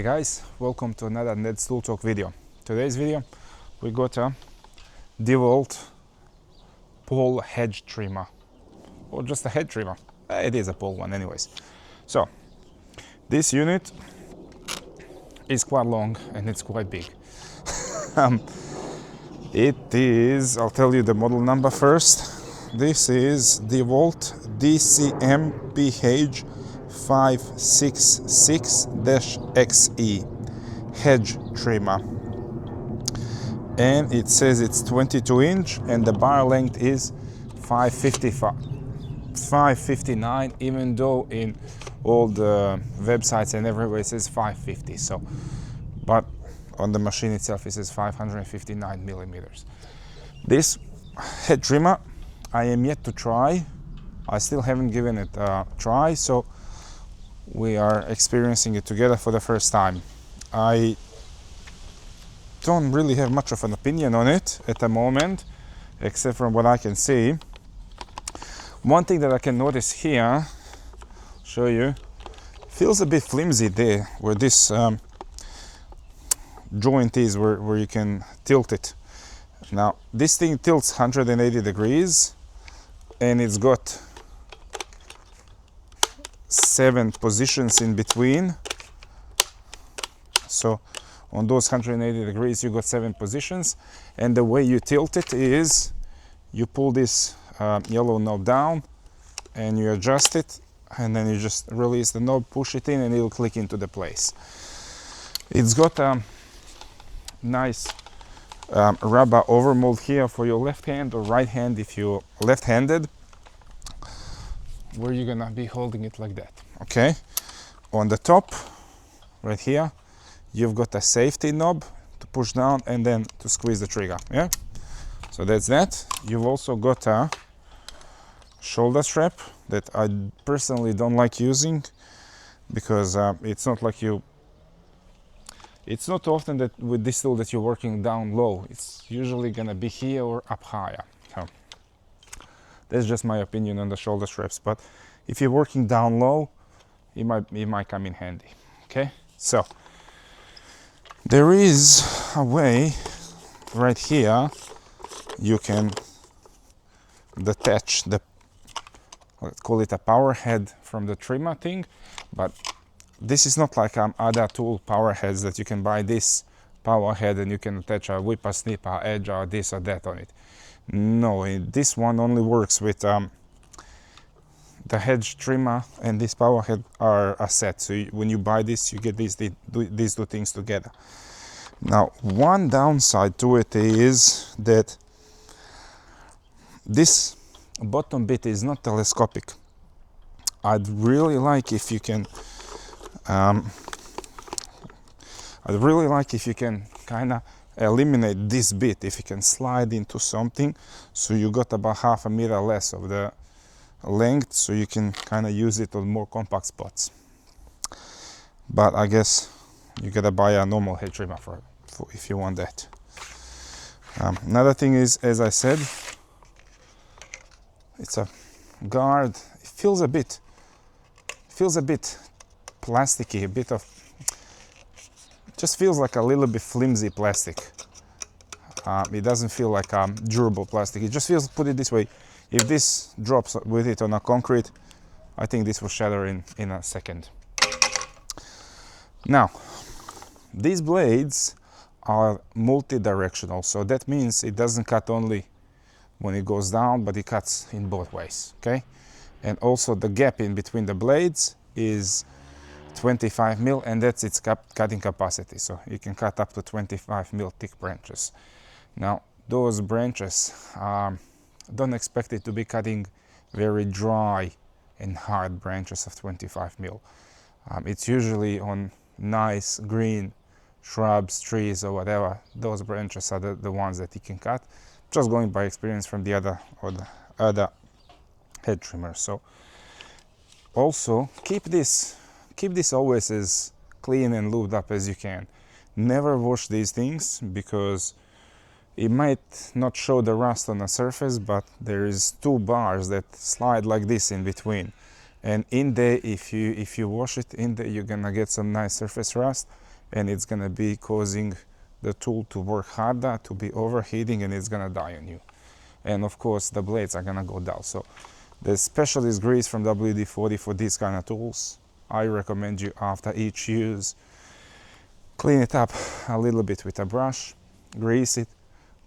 Hey guys, welcome to another Ned's Tool Talk video. Today's video we got a DeWALT pole hedge trimmer, or just a head trimmer. It is a pole one anyways. So this unit is quite long and it's quite big. It is, I'll tell you the model number first. This is DeWALT DCM-PH 566-XE hedge trimmer, and it says it's 22 inch and the bar length is 559, even though in all the websites and everywhere it says 550. So, but on the machine itself it says 559 millimeters. This head trimmer I am yet to try. I still haven't given it a try, so we are experiencing it together for the first time. I don't really have much of an opinion on it at the moment, except from what I can see. One thing that I can notice here, show you, feels a bit flimsy there where this joint is, where you can tilt it. Now this thing tilts 180 degrees and it's got 7 positions in between. So on those 180 degrees you got 7 positions, and the way you tilt it is you pull this yellow knob down and you adjust it, and then you just release the knob, push it in, and it'll click into the place. It's got a nice rubber overmold here for your left hand or right hand if you're left-handed, where you're gonna be holding it like that. Okay, on the top right here you've got a safety knob to push down and then to squeeze the trigger. Yeah, so that's that. You've also got a shoulder strap that I personally don't like using, because it's not like it's not often that with this tool that you're working down low. It's usually gonna be here or up higher. So that's just my opinion on the shoulder straps, but if you're working down low, it might come in handy. Okay, so there is a way right here you can detach the, let's call it a power head, from the trimmer thing, but this is not like other tool power heads that you can buy this power head and you can attach a whip, a snip, a edge, or this or that on it. No, this one only works with the hedge trimmer, and this power head are a set. So when you buy this, you get these two things together. Now, one downside to it is that this bottom bit is not telescopic. I'd really like if you can kind of eliminate this bit, if you can slide into something so you got about half a meter less of the length, so you can kind of use it on more compact spots. But I guess you gotta buy a normal head trimmer for if you want that. Another thing is, as I said, it's a guard. It feels a bit plasticky, just feels like a little bit flimsy plastic. It doesn't feel like durable plastic. It just feels, put it this way, if this drops with it on a concrete, I think this will shatter in a second. Now, these blades are multi-directional, so that means it doesn't cut only when it goes down, but it cuts in both ways. Okay, and also the gap in between the blades is 25 mil, and that's its cutting capacity, so you can cut up to 25 mil thick branches. Now those branches, don't expect it to be cutting very dry and hard branches of 25 mil. It's usually on nice green shrubs, trees, or whatever. Those branches are the ones that you can cut, just going by experience from the other head trimmers. So also keep this always as clean and lubed up as you can. Never wash these things, because it might not show the rust on the surface, but there is 2 bars that slide like this in between, and in there, if you wash it in there, you're gonna get some nice surface rust, and it's gonna be causing the tool to work harder, to be overheating, and it's gonna die on you. And of course the blades are gonna go dull. So the specialist grease from WD-40 for these kind of tools, I recommend you after each use, clean it up a little bit with a brush, grease it,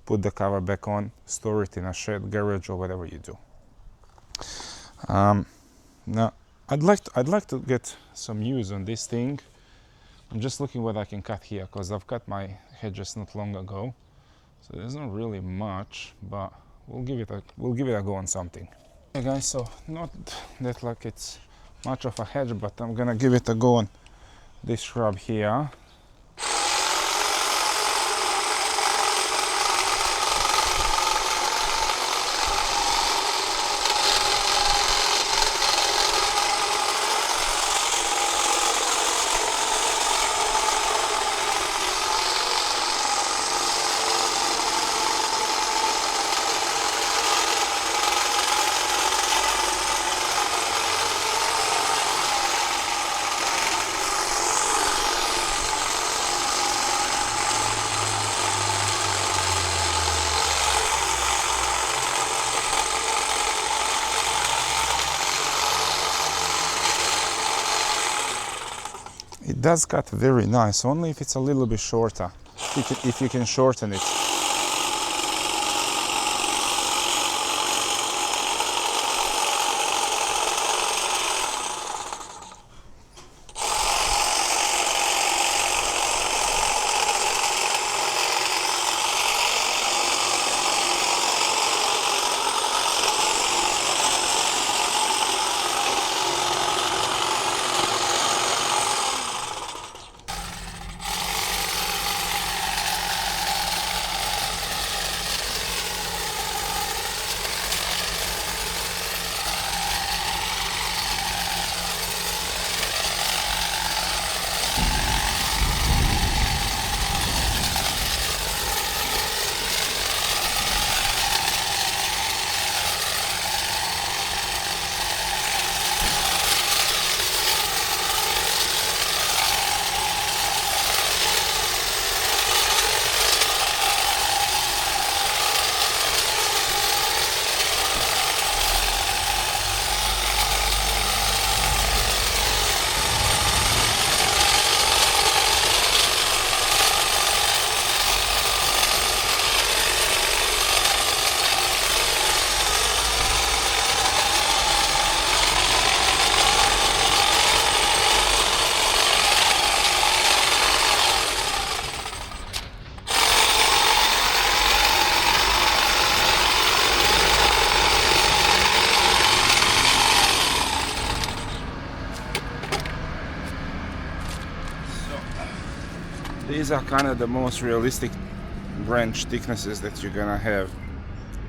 put the cover back on, store it in a shed, garage, or whatever you do. Now I'd like to get some use on this thing. I'm just looking what I can cut here, because I've cut my hedges not long ago, so there's not really much, but we'll give it a go on something. Okay guys, so not that like it's much of a hedge, but I'm gonna give it a go on this shrub here. It does cut very nice, only if it's a little bit shorter, if you can shorten it. These are kind of the most realistic branch thicknesses that you're gonna have.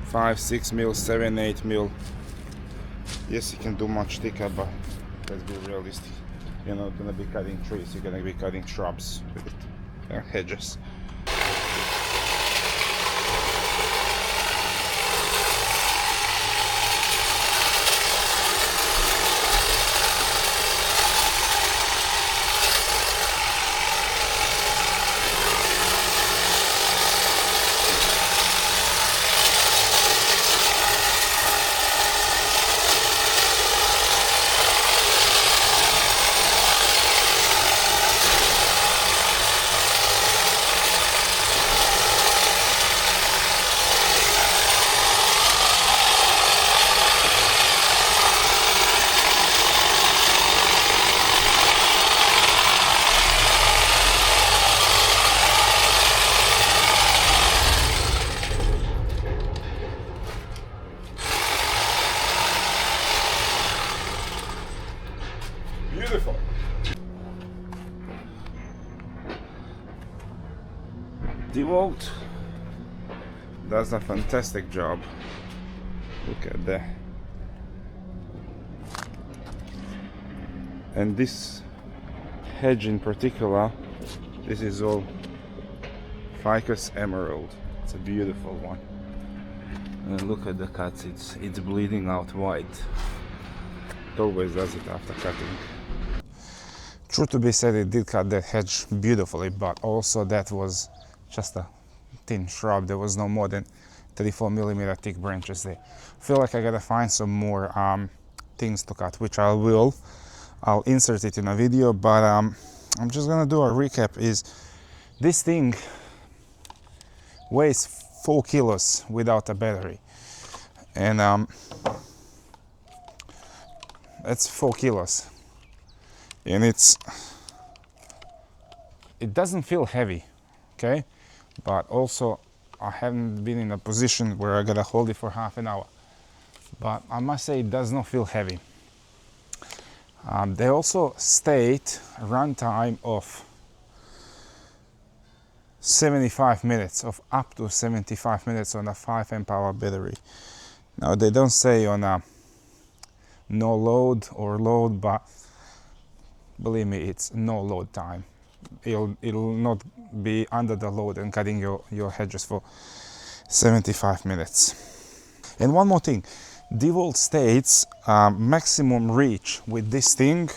5, 6 mil, 7, 8 mil. Yes, you can do much thicker, but let's be realistic. You're not gonna be cutting trees, you're gonna be cutting shrubs with it, hedges. Beautiful. DeWALT does a fantastic job. Look at that. And this hedge in particular, this is all Ficus Emerald. It's a beautiful one. And look at the cuts, it's bleeding out white. It always does it after cutting. True to be said, it did cut that hedge beautifully, but also that was just a thin shrub. There was no more than 34 millimeter thick branches there. Feel like I gotta find some more things to cut, which I will. I'll insert it in a video, but I'm just gonna do a recap. Is this thing weighs 4 kilos without a battery, and that's 4 kilos, and it doesn't feel heavy, okay? But also I haven't been in a position where I gotta hold it for half an hour, but I must say it does not feel heavy. They also state a runtime of 75 minutes, of up to 75 minutes on a 5 amp hour battery. Now they don't say on a no load or load, but believe me, it's no load time. It'll not be under the load and cutting your hedges for 75 minutes. And one more thing, DeWALT states maximum reach with this thing.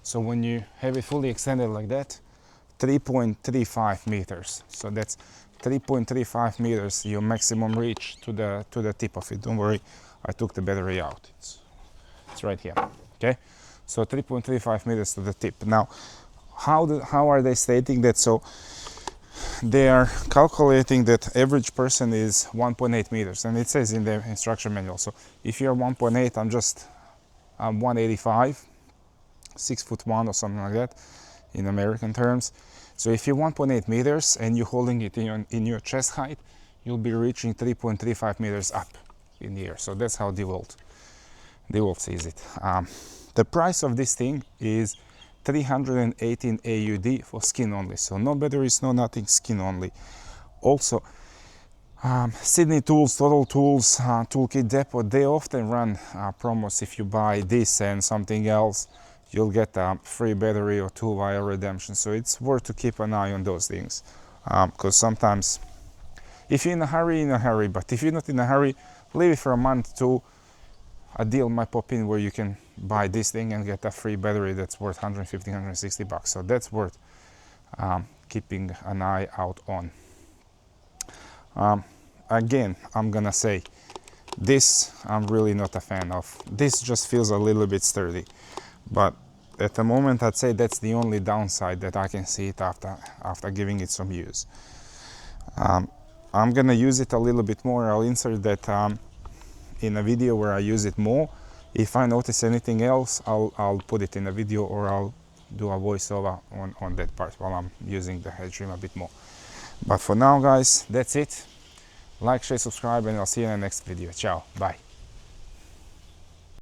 So when you have it fully extended like that, 3.35 meters. So that's 3.35 meters your maximum reach to the tip of it. Don't worry, I took the battery out. It's right here. Okay, so 3.35 meters to the tip. Now, how are they stating that? So they are calculating that average person is 1.8 meters, and it says in the instruction manual. So if you're 1.8, I'm 185, 6'1" or something like that in American terms. So if you're 1.8 meters and you're holding it in your chest height, you'll be reaching 3.35 meters up in the air. So that's how DeWALT sees it. The price of this thing is 318 AUD for skin only. So no batteries, no nothing, skin only. Also, Sydney Tools, Total Tools, Toolkit Depot, they often run promos. If you buy this and something else, you'll get a free battery or two via redemption. So it's worth to keep an eye on those things, because sometimes if you're in a hurry, but if you're not in a hurry, leave it for a month too. A deal might pop in where you can buy this thing and get a free battery that's worth 150, 160 bucks. So that's worth keeping an eye out on. Again, I'm gonna say this I'm really not a fan of. This just feels a little bit sturdy, but at the moment I'd say that's the only downside that I can see it after giving it some use. I'm gonna use it a little bit more. I'll insert that in a video where I use it more. If I notice anything else, I'll put it in a video, or I'll do a voiceover on that part while I'm using the HEDGE a bit more. But for now, guys, that's it. Like, share, subscribe, and I'll see you in the next video. Ciao, bye.